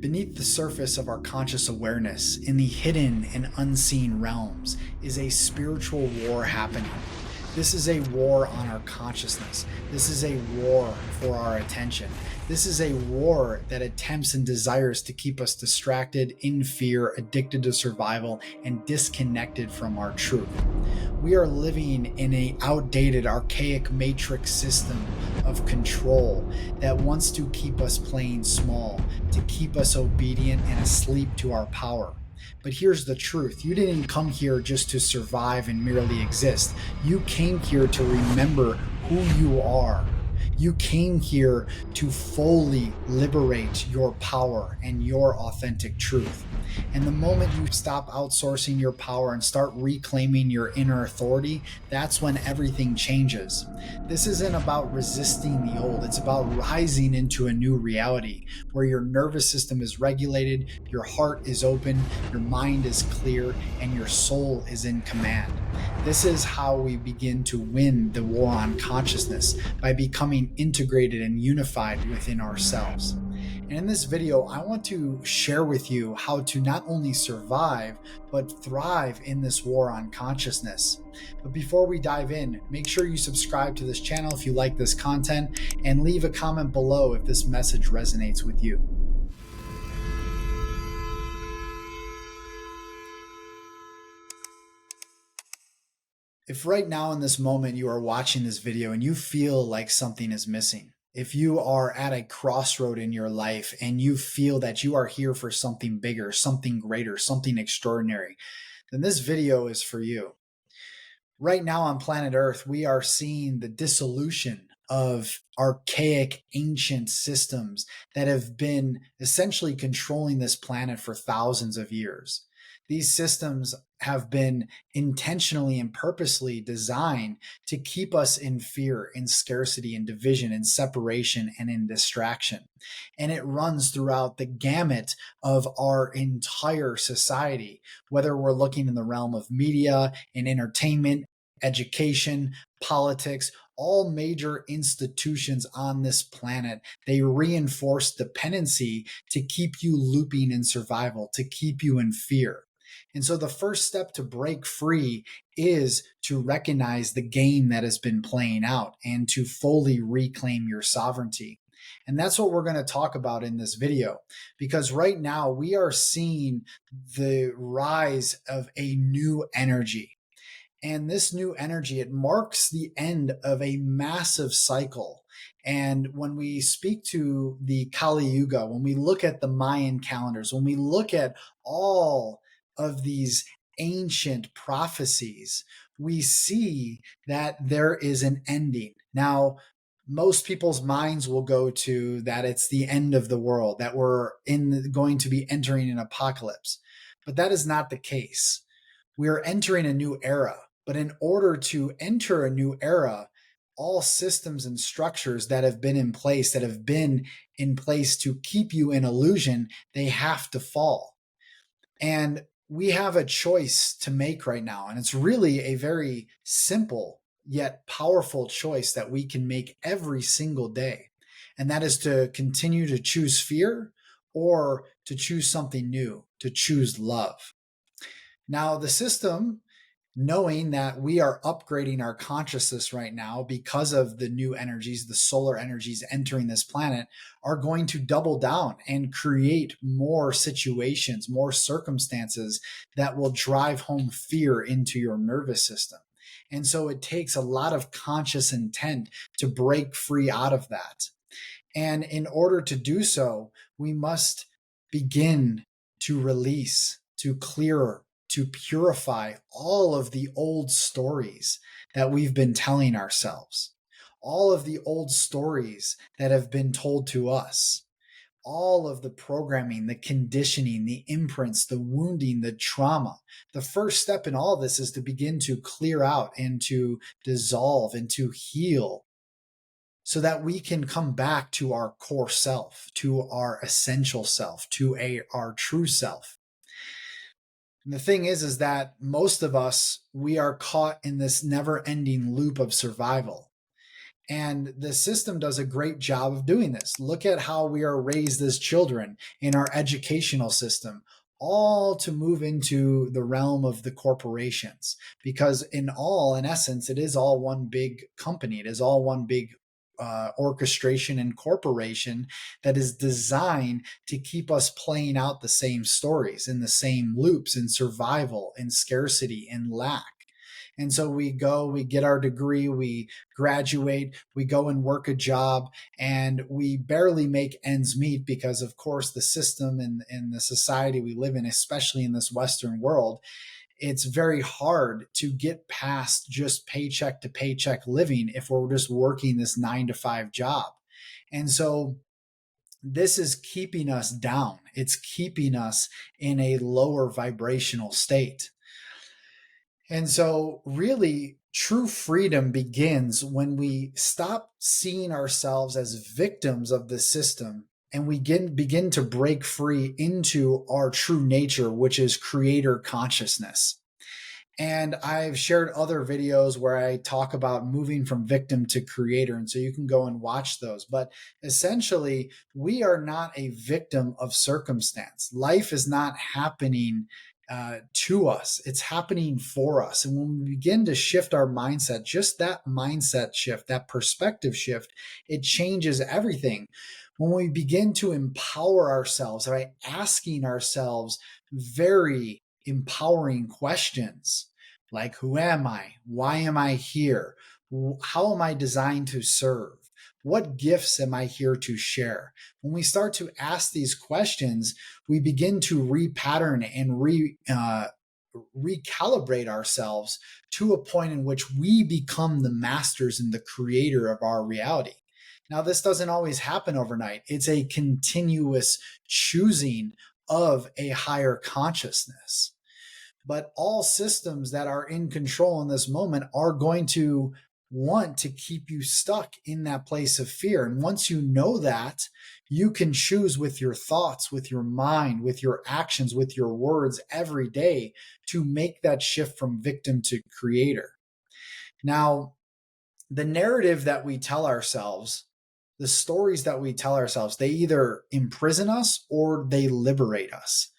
Beneath the surface of our conscious awareness, in the hidden and unseen realms, is a spiritual war happening. This is a war on our consciousness. This is a war for our attention. This is a war that attempts and desires to keep us distracted, in fear, addicted to survival, and disconnected from our truth. We are living in an outdated, archaic matrix system of control that wants to keep us playing small, to keep us obedient and asleep to our power. But here's the truth. You didn't come here just to survive and merely exist. You came here to remember who you are. You came here to fully liberate your power and your authentic truth. And the moment you stop outsourcing your power and start reclaiming your inner authority, that's when everything changes. This isn't about resisting the old. It's about rising into a new reality where your nervous system is regulated, your heart is open, your mind is clear, and your soul is in command. This is how we begin to win the war on consciousness, by becoming integrated and unified within ourselves. And in this video, I want to share with you how to not only survive, but thrive in this war on consciousness. But before we dive in, make sure you subscribe to this channel if you like this content, and leave a comment below if this message resonates with you. If right now in this moment you are watching this video and you feel like something is missing, if you are at a crossroad in your life and you feel that you are here for something bigger, something greater, something extraordinary, then this video is for you. Right now on planet Earth, we are seeing the dissolution of archaic, ancient systems that have been essentially controlling this planet for thousands of years. These systems have been intentionally and purposely designed to keep us in fear, in scarcity, in division, in separation, and in distraction. And it runs throughout the gamut of our entire society, whether we're looking in the realm of media and entertainment, education, politics, all major institutions on this planet. They reinforce dependency to keep you looping in survival, to keep you in fear. And so the first step to break free is to recognize the game that has been playing out and to fully reclaim your sovereignty. And that's what we're going to talk about in this video, because right now we are seeing the rise of a new energy. And this new energy, it marks the end of a massive cycle. And when we speak to the Kali Yuga, when we look at the Mayan calendars, when we look at all of these ancient prophecies, we see that there is an ending. Now, most people's minds will go to that it's the end of the world, that we're going to be entering an apocalypse. But that is not the case. We are entering a new era. But in order to enter a new era, all systems and structures that have been in place, to keep you in illusion, they have to fall. And we have a choice to make right now. And it's really a very simple yet powerful choice that we can make every single day. And that is to continue to choose fear or to choose something new, to choose love. Now, the system, knowing that we are upgrading our consciousness right now because of the new energies, the solar energies entering this planet, are going to double down and create more situations, more circumstances that will drive home fear into your nervous system. And so it takes a lot of conscious intent to break free out of that. And in order to do so, we must begin to release, to clear, to purify all of the old stories that we've been telling ourselves, all of the old stories that have been told to us, all of the programming, the conditioning, the imprints, the wounding, the trauma. The first step in all of this is to begin to clear out and to dissolve and to heal, so that we can come back to our core self, to our essential self, to our true self. And the thing is that most of us, we are caught in this never-ending loop of survival. And the system does a great job of doing this. Look at how we are raised as children in our educational system, all to move into the realm of the corporations. Because in essence, it is all one big company. It is all one big orchestration and corporation that is designed to keep us playing out the same stories in the same loops in survival, in scarcity, in lack. And so we go, we get our degree, we graduate, we go and work a job, and we barely make ends meet because, of course, the system and the society we live in, especially in this Western world, it's very hard to get past just paycheck to paycheck living if we're just working this 9 to 5 job. And so this is keeping us down. It's keeping us in a lower vibrational state. And so, really, true freedom begins when we stop seeing ourselves as victims of the system and we begin to break free into our true nature, which is creator consciousness. And I've shared other videos where I talk about moving from victim to creator. And so you can go and watch those. But essentially, we are not a victim of circumstance. Life is not happening to us, it's happening for us. And when we begin to shift our mindset, just that mindset shift, that perspective shift, it changes everything. When we begin to empower ourselves by asking ourselves very empowering questions like, who am I? Why am I here? How am I designed to serve? What gifts am I here to share? When we start to ask these questions, we begin to repattern and recalibrate ourselves to a point in which we become the masters and the creator of our reality. Now, this doesn't always happen overnight. It's a continuous choosing of a higher consciousness. But all systems that are in control in this moment are going to want to keep you stuck in that place of fear. And once you know that, you can choose with your thoughts, with your mind, with your actions, with your words every day to make that shift from victim to creator. Now, the narrative that we tell ourselves, the stories that we tell ourselves, they either imprison us or they liberate us.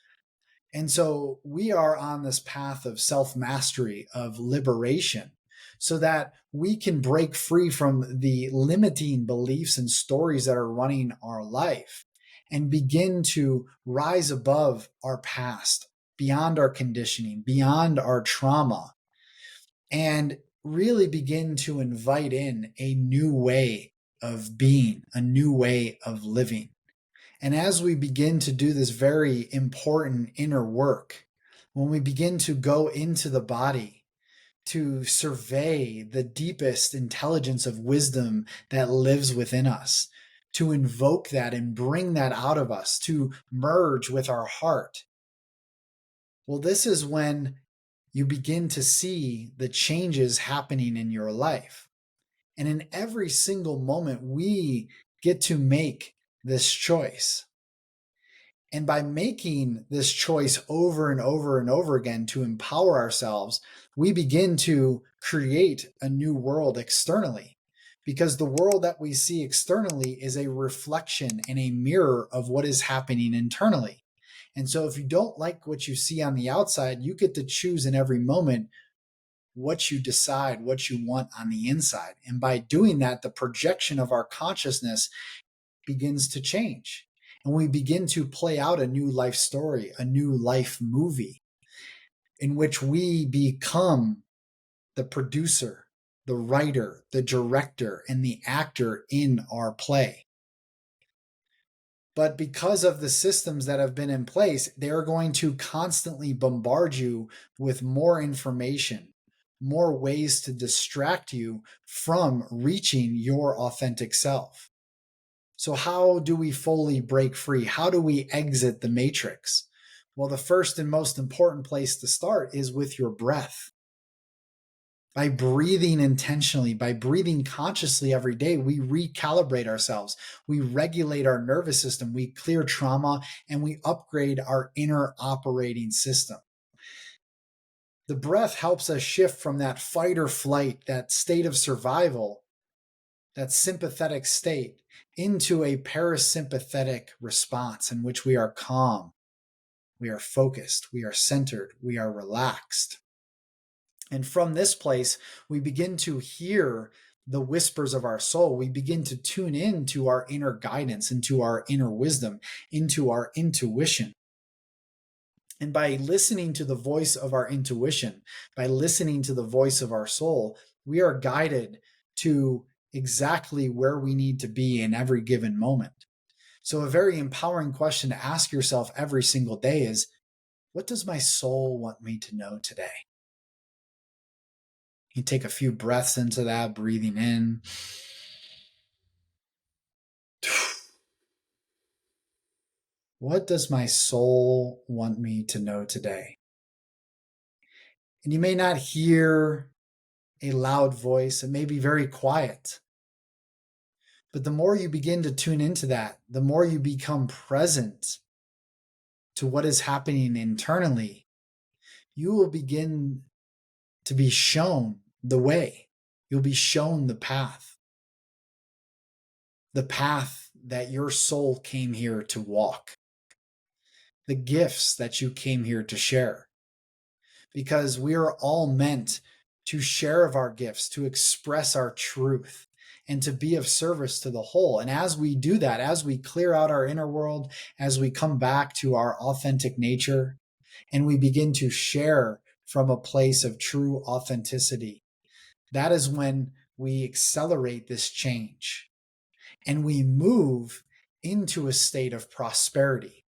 And so we are on this path of self mastery, of liberation, so that we can break free from the limiting beliefs and stories that are running our life and begin to rise above our past, beyond our conditioning, beyond our trauma, and really begin to invite in a new way of being, a new way of living. And as we begin to do this very important inner work, when we begin to go into the body to survey the deepest intelligence of wisdom that lives within us, to invoke that and bring that out of us, to merge with our heart, well, this is when you begin to see the changes happening in your life. And in every single moment, we get to make this choice. And by making this choice over and over and over again to empower ourselves, we begin to create a new world externally. Because the world that we see externally is a reflection and a mirror of what is happening internally. And so if you don't like what you see on the outside, you get to choose in every moment what you decide, what you want on the inside. And by doing that, the projection of our consciousness begins to change. And we begin to play out a new life story, a new life movie in which we become the producer, the writer, the director, and the actor in our play. But because of the systems that have been in place, they're going to constantly bombard you with more information, more ways to distract you from reaching your authentic self. So, how do we fully break free? How do we exit the matrix? Well, the first and most important place to start is with your breath. By breathing intentionally, by breathing consciously every day, we recalibrate ourselves. We regulate our nervous system, we clear trauma, and we upgrade our inner operating system. The breath helps us shift from that fight or flight, that state of survival, that sympathetic state, into a parasympathetic response in which we are calm, we are focused, we are centered, we are relaxed. And from this place, we begin to hear the whispers of our soul. We begin to tune in to our inner guidance, into our inner wisdom, into our intuition. And by listening to the voice of our intuition, by listening to the voice of our soul, we are guided to exactly where we need to be in every given moment. So, a very empowering question to ask yourself every single day is, what does my soul want me to know today? You take a few breaths into that, breathing in. What does my soul want me to know today? And you may not hear a loud voice, it may be very quiet. But the more you begin to tune into that, the more you become present to what is happening internally, you will begin to be shown the way. You'll be shown the path that your soul came here to walk, the gifts that you came here to share. Because we are all meant to share of our gifts, to express our truth, and to be of service to the whole. And as we do that, as we clear out our inner world, as we come back to our authentic nature, and we begin to share from a place of true authenticity, that is when we accelerate this change and we move into a state of prosperity,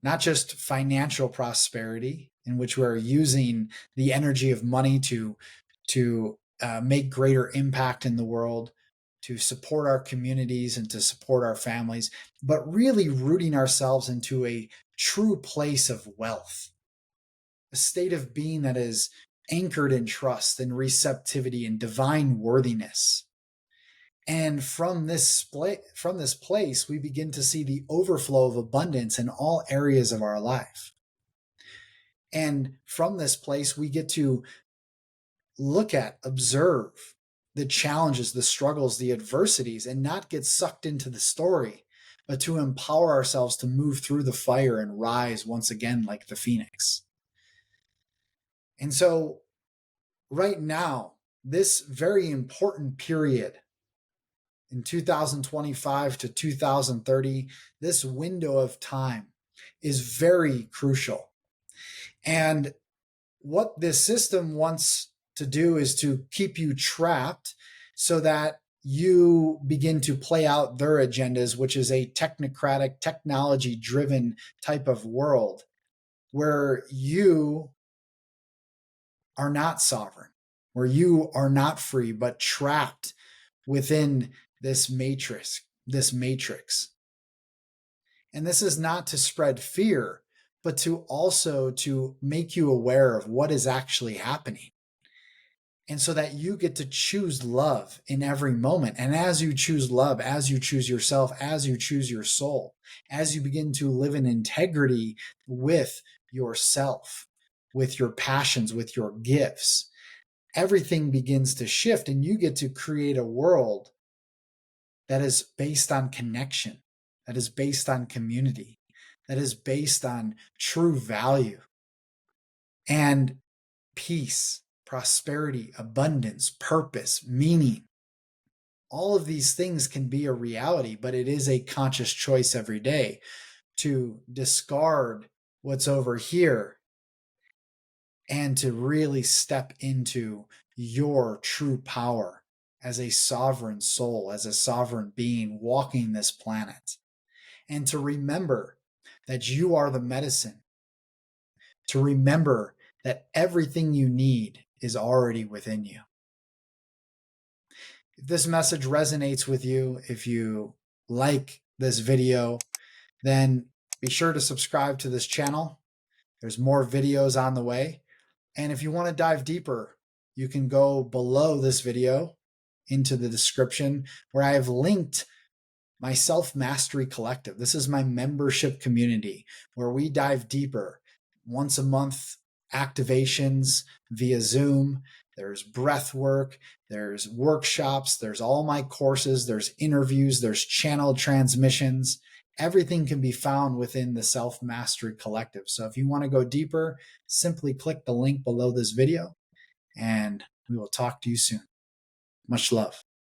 not just financial prosperity, in which we're using the energy of money to make greater impact in the world, to support our communities and to support our families, but really rooting ourselves into a true place of wealth, a state of being that is anchored in trust and receptivity and divine worthiness. And from this place, we begin to see the overflow of abundance in all areas of our life. And from this place, we get to look at, observe the challenges, the struggles, the adversities, and not get sucked into the story, but to empower ourselves to move through the fire and rise once again like the phoenix. And so right now, this very important period in 2025 to 2030, this window of time is very crucial. And what this system wants to do is to keep you trapped so that you begin to play out their agendas, which is a technocratic, technology-driven type of world where you are not sovereign, where you are not free, but trapped within this matrix. And this is not to spread fear, but to also to make you aware of what is actually happening. And so that you get to choose love in every moment. And as you choose love, as you choose yourself, as you choose your soul, as you begin to live in integrity with yourself, with your passions, with your gifts, everything begins to shift and you get to create a world that is based on connection, that is based on community, that is based on true value and peace, prosperity, abundance, purpose, meaning. All of these things can be a reality, but it is a conscious choice every day to discard what's over here and to really step into your true power as a sovereign soul, as a sovereign being walking this planet. And to remember that you are the medicine. To remember that everything you need is already within you. If this message resonates with you, if you like this video, then be sure to subscribe to this channel. There's more videos on the way. And if you want to dive deeper, you can go below this video into the description where I have linked my Self-Mastery Collective. This is my membership community where we dive deeper once a month, activations via Zoom there's breath work, there's workshops, there's all my courses, there's interviews, there's channel transmissions. Everything can be found within the Self Mastery Collective. So if you want to go deeper, simply click the link below this video and we will talk to you soon. Much love.